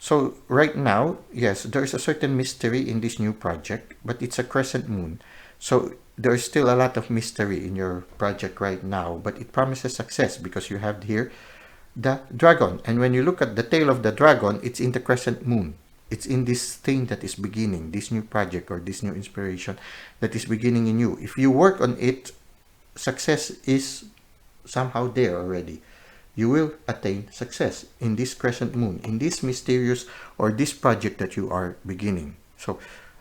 So right now, yes, there's a certain mystery in this new project, but it's a crescent moon. So there's still a lot of mystery in your project right now, but it promises success because you have here the dragon. And when you look at the tail of the dragon, it's in the crescent moon. It's in this thing that is beginning, this new project or this new inspiration that is beginning in you. If you work on it, success is somehow there already. You will attain success in this crescent moon, in this mysterious or this project that you are beginning. So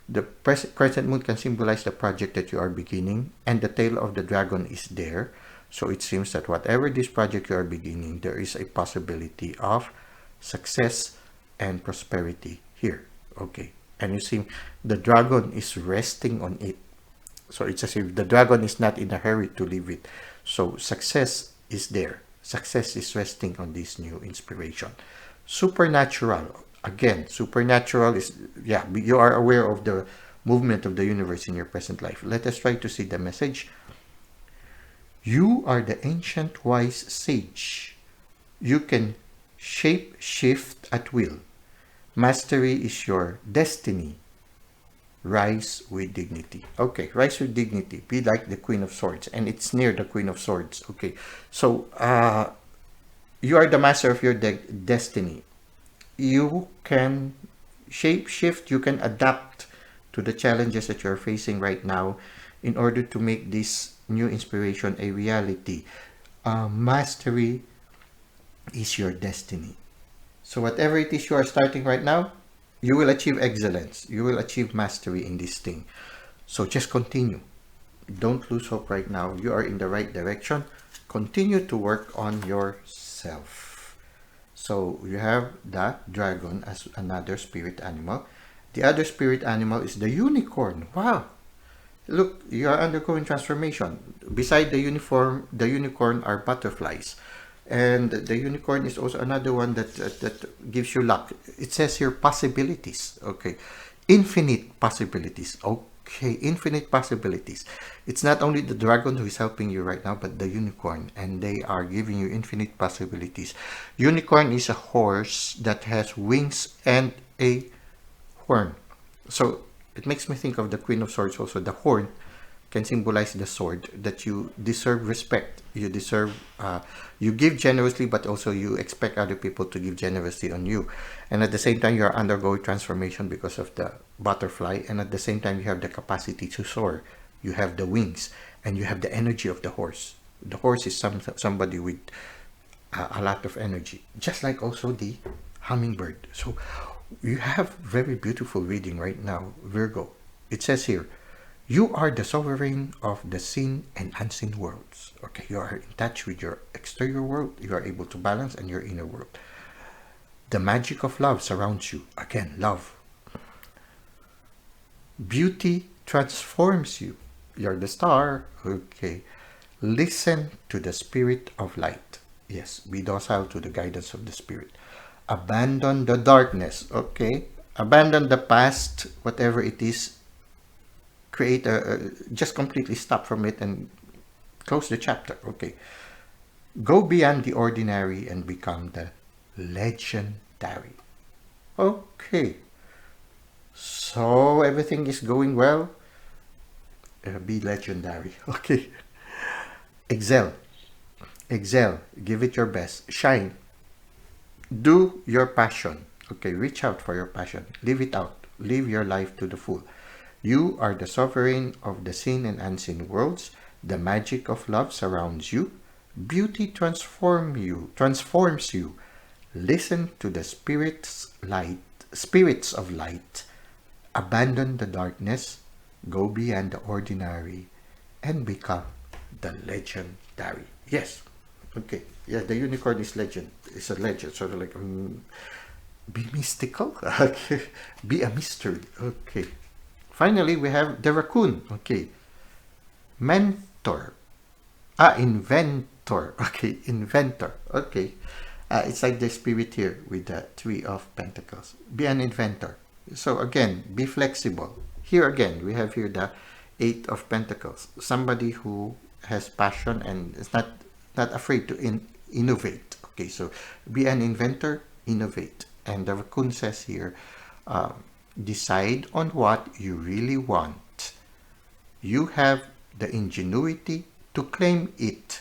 the crescent moon can symbolize the project that you are beginning, and the tail of the dragon is there. So it seems that whatever this project you are beginning, there is a possibility of success and prosperity here. Okay, and you see the dragon is resting on it. So it's as if the dragon is not in a hurry to leave it. So success is there. Success is resting on this new inspiration. Supernatural. Again, supernatural is, yeah, you are aware of the movement of the universe in your present life. Let us try to see the message. You are the ancient wise sage. You can shape shift at will. Mastery is your destiny. Rise with dignity. Okay, rise with dignity. Be like the Queen of Swords. And it's near the Queen of Swords. Okay, so You are the master of your destiny. You can shape shift, you can adapt to the challenges that you're facing right now in order to make this new inspiration a reality. Mastery is your destiny. So whatever it is you are starting right now, you will achieve excellence. You will achieve mastery in this thing. So just continue. Don't lose hope right now. You are in the right direction. Continue to work on yourself. So you have that dragon as another spirit animal. The other spirit animal is the unicorn. Wow. Look, you are undergoing transformation. Beside the unicorn are butterflies. And the unicorn is also another one that gives you luck. It says here possibilities. Okay. Infinite possibilities. Okay. Infinite possibilities. It's not only the dragon who is helping you right now, but the unicorn. And they are giving you infinite possibilities. Unicorn is a horse that has wings and a horn. So it makes me think of the Queen of Swords also. The horn can symbolize the sword, that you deserve respect. You deserve, you give generously, but also you expect other people to give generously on you. And at the same time, you are undergoing transformation because of the butterfly. And at the same time, you have the capacity to soar. You have the wings and you have the energy of the horse. The horse is somebody with a lot of energy, just like also the hummingbird. So you have very beautiful reading right now, Virgo. It says here, you are the sovereign of the seen and unseen worlds. Okay, you are in touch with your exterior world. You are able to balance and your inner world. The magic of love surrounds you. Again, love. Beauty transforms you. You're the star. Okay. Listen to the spirit of light. Yes, be docile to the guidance of the spirit. Abandon the darkness. Okay. Abandon the past, whatever it is. Create just completely stop from it and close the chapter. Okay. Go beyond the ordinary and become the legendary. Okay. So everything is going well. Be legendary. Okay. Excel. Excel. Give it your best. Shine. Do your passion. Okay. Reach out for your passion. Live it out. Live your life to the full. You are the sovereign of the seen and unseen worlds. The magic of love surrounds you. Beauty transforms you. Listen to the spirits of light. Abandon the darkness. Go beyond the ordinary and become the legendary. Yes. Okay. Yeah, the unicorn is legend. It's a legend. Sort of like be mystical. Okay. Be a mystery. Okay. Finally, we have the raccoon. Okay. Mentor. Inventor. Okay. Inventor. Okay. It's like the spirit here with the Three of Pentacles. Be an inventor. So again, be flexible. Here again, we have here the Eight of Pentacles. Somebody who has passion and is not afraid to innovate. Okay, so be an inventor, innovate. And the raccoon says here, decide on what you really want. You have the ingenuity to claim it.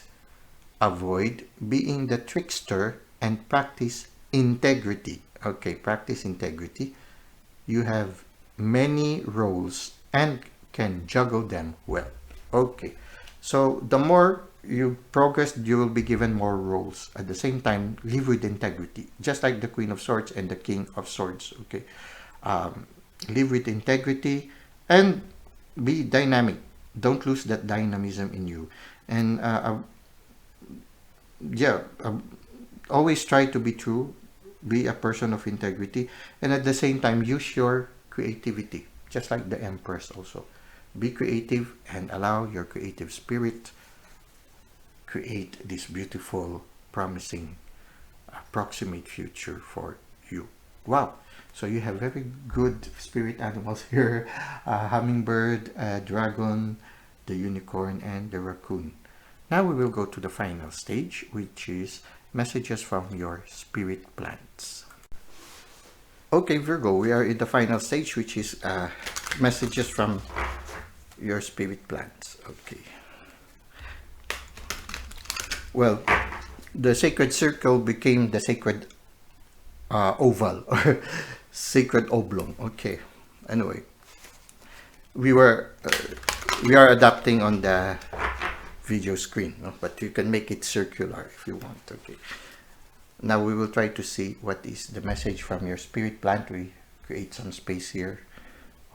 Avoid being the trickster and practice integrity. Okay, practice integrity. You have many roles and can juggle them well. Okay, so the more you progress, you will be given more roles. At the same time, live with integrity, just like the Queen of Swords and the King of Swords. Okay, live with integrity and be dynamic. Don't lose that dynamism in you. And always try to be true. Be a person of integrity, and at the same time use your creativity, just like the Empress also. Be creative and allow your creative spirit create this beautiful, promising, approximate future for you. Wow. So you have very good spirit animals here. Hummingbird, dragon, the unicorn, and the raccoon. Now we will go to the final stage, which is messages from your spirit plants. Okay, Virgo, we are in the final stage, which is messages from your spirit plants. Okay. Well, the sacred circle became the sacred oval or sacred oblong. Okay. Anyway, we were we are adapting on the video screen, no? But you can make it circular if you want. Okay. Now we will try to see what is the message from your spirit plant. We create some space here.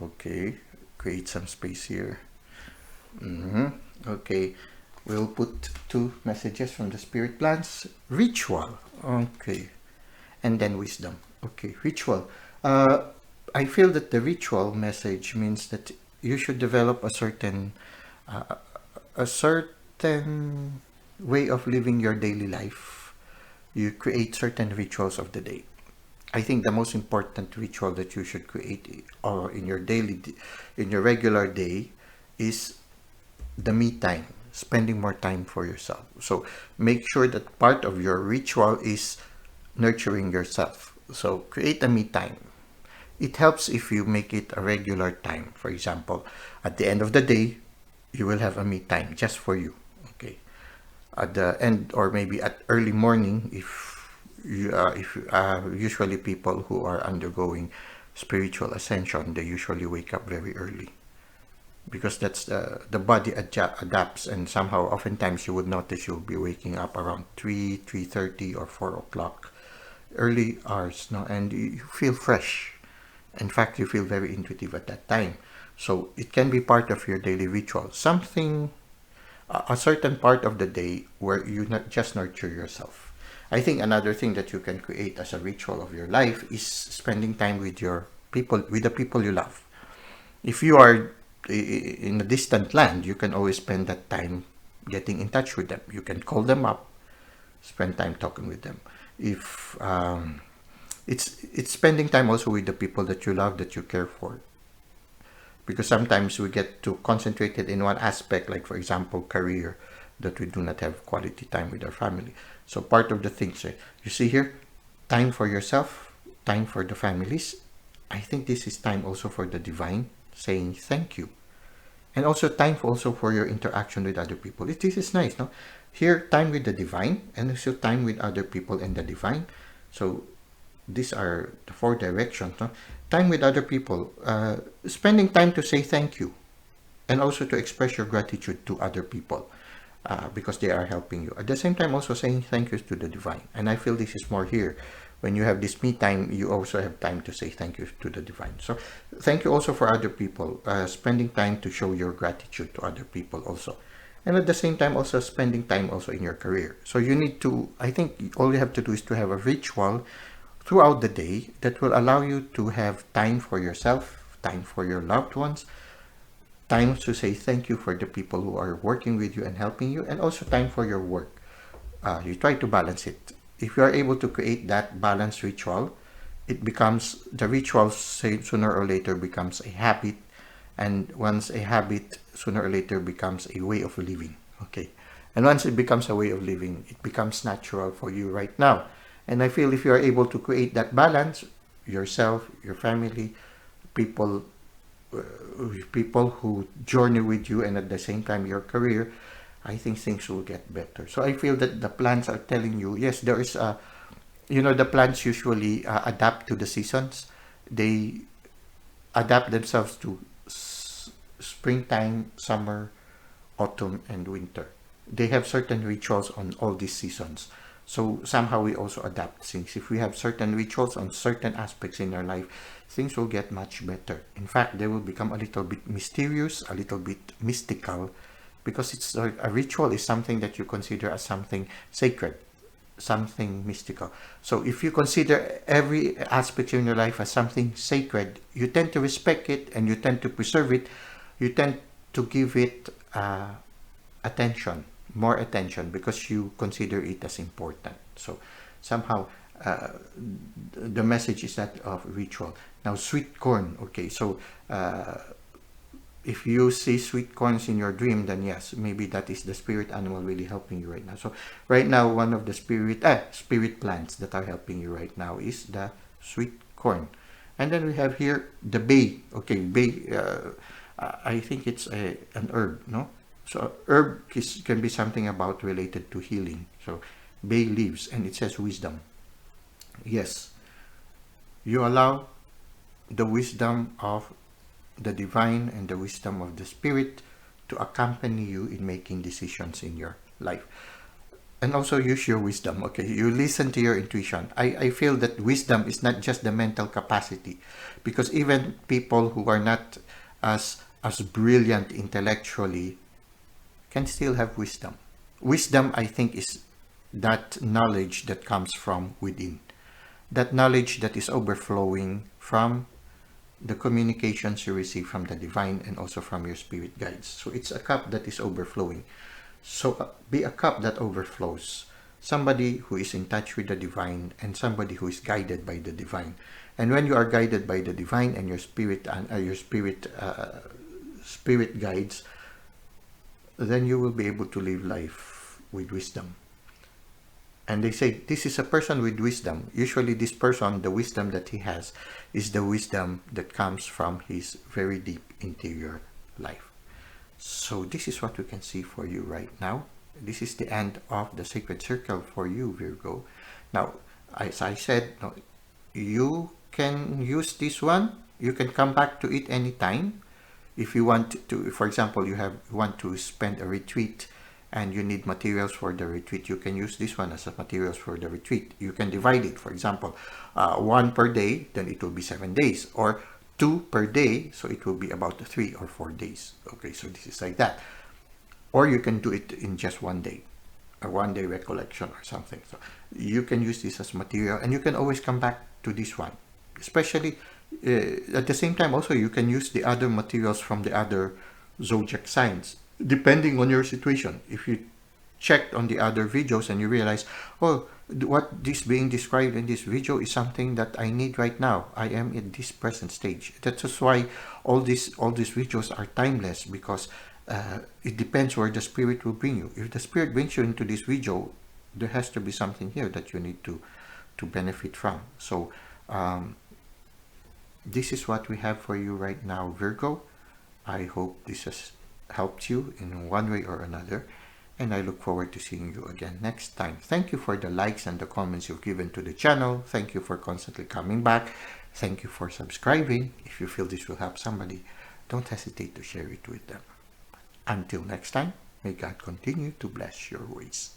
Okay, create some space here. Okay, we'll put 2 messages from the spirit plants. Ritual. Okay, and then wisdom. Okay, ritual. I feel that the ritual message means that you should develop uh, a certain way of living your daily life. You create certain rituals of the day. I think the most important ritual that you should create or in your in your regular day is the me time, spending more time for yourself. So make sure that part of your ritual is nurturing yourself. So create a me time. It helps if you make it a regular time. For example, at the end of the day, you will have a me time just for you. Okay. At the end, or maybe at early morning, if usually people who are undergoing spiritual ascension, they usually wake up very early because that's the body adapts, and somehow oftentimes you would notice you'll be waking up around 3:30 or 4 o'clock, early hours, no, and you feel fresh. In fact, you feel very intuitive at that time. So it can be part of your daily ritual, something, a certain part of the day where you not just nurture yourself. I think another thing that you can create as a ritual of your life is spending time with your people, with the people you love. If you are in a distant land, you can always spend that time getting in touch with them. You can call them up, spend time talking with them. If it's spending time also with the people that you love, that you care for, because sometimes we get too concentrated in one aspect, like for example career, that we do not have quality time with our family. So part of the things you see here, time for yourself, time for the families. I think this is time also for the divine, saying thank you, and also time also for your interaction with other people. This is nice, no? Here, time with the divine, and also time with other people and the divine. So these are the 4 directions, no? Time with other people, spending time to say thank you, and also to express your gratitude to other people, because they are helping you. At the same time, also saying thank you to the divine. And I feel this is more here. When you have this me time, you also have time to say thank you to the divine. So thank you also for other people, spending time to show your gratitude to other people also. And at the same time, also spending time also in your career. So you need to, I think all you have to do is to have a ritual throughout the day that will allow you to have time for yourself, time for your loved ones, time to say thank you for the people who are working with you and helping you, and also time for your work. You try to balance it. If you are able to create that balanced ritual, it becomes, the ritual sooner or later becomes a habit, and once a habit, sooner or later becomes a way of living. Okay, and once it becomes a way of living, it becomes natural for you right now. And I feel if you are able to create that balance, yourself, your family, people, people who journey with you, and at the same time your career, I think things will get better. So I feel that the plants are telling you, yes, there is a, the plants usually adapt to the seasons. They adapt themselves to springtime, summer, autumn, and winter. They have certain rituals on all these seasons. So somehow we also adapt things. If we have certain rituals on certain aspects in our life, things will get much better. In fact, they will become a little bit mysterious, a little bit mystical, because it's a ritual is something that you consider as something sacred, something mystical. So if you consider every aspect in your life as something sacred, you tend to respect it, and you tend to preserve it. You tend to give it attention, more attention, because you consider it as important. So somehow the message is that of ritual. Now, sweet corn. Okay, so if you see sweet corns in your dream, then yes, maybe that is the spirit animal really helping you right now. So right now, one of the spirit plants that are helping you right now is the sweet corn. And then we have here the bay. Okay, bay, I think it's an herb, no? So herb can be something about related to healing. So bay leaves, and it says wisdom. Yes, you allow the wisdom of the divine and the wisdom of the spirit to accompany you in making decisions in your life. And also use your wisdom. Okay, you listen to your intuition. I feel that wisdom is not just the mental capacity, because even people who are not as brilliant intellectually can still have wisdom. Wisdom, I think, is that knowledge that comes from within, that knowledge that is overflowing from the communications you receive from the divine and also from your spirit guides. So it's a cup that is overflowing. So be a cup that overflows. Somebody who is in touch with the divine and somebody who is guided by the divine. And when you are guided by the divine and your spirit spirit guides, then you will be able to live life with wisdom. And they say this is a person with wisdom. Usually this person, the wisdom that he has is the wisdom that comes from his very deep interior life. So this is what we can see for you right now. This is the end of the sacred circle for you, Virgo. Now, as I said, you can use this one. You can come back to it anytime. If you want to, for example, want to spend a retreat and you need materials for the retreat, you can use this one as a materials for the retreat. You can divide it, for example, 1 per day, then it will be 7 days, or 2 per day, so it will be about 3 or 4 days. Okay, so this is like that. Or you can do it in just 1 day, a 1 day recollection or something. So you can use this as material, and you can always come back to this one. Especially at the same time, also you can use the other materials from the other zodiac signs, depending on your situation. If you checked on the other videos and you realize, oh, what this being described in this video is something that I need right now. I am in this present stage. That's why all these videos are timeless, because it depends where the spirit will bring you. If the spirit brings you into this video, there has to be something here that you need to benefit from. So this is what we have for you right now, Virgo. I hope this has helped you in one way or another, and I look forward to seeing you again next time. Thank you for the likes and the comments you've given to the channel. Thank you for constantly coming back. Thank you for subscribing. If you feel this will help somebody, don't hesitate to share it with them. Until next time, may God continue to bless your ways.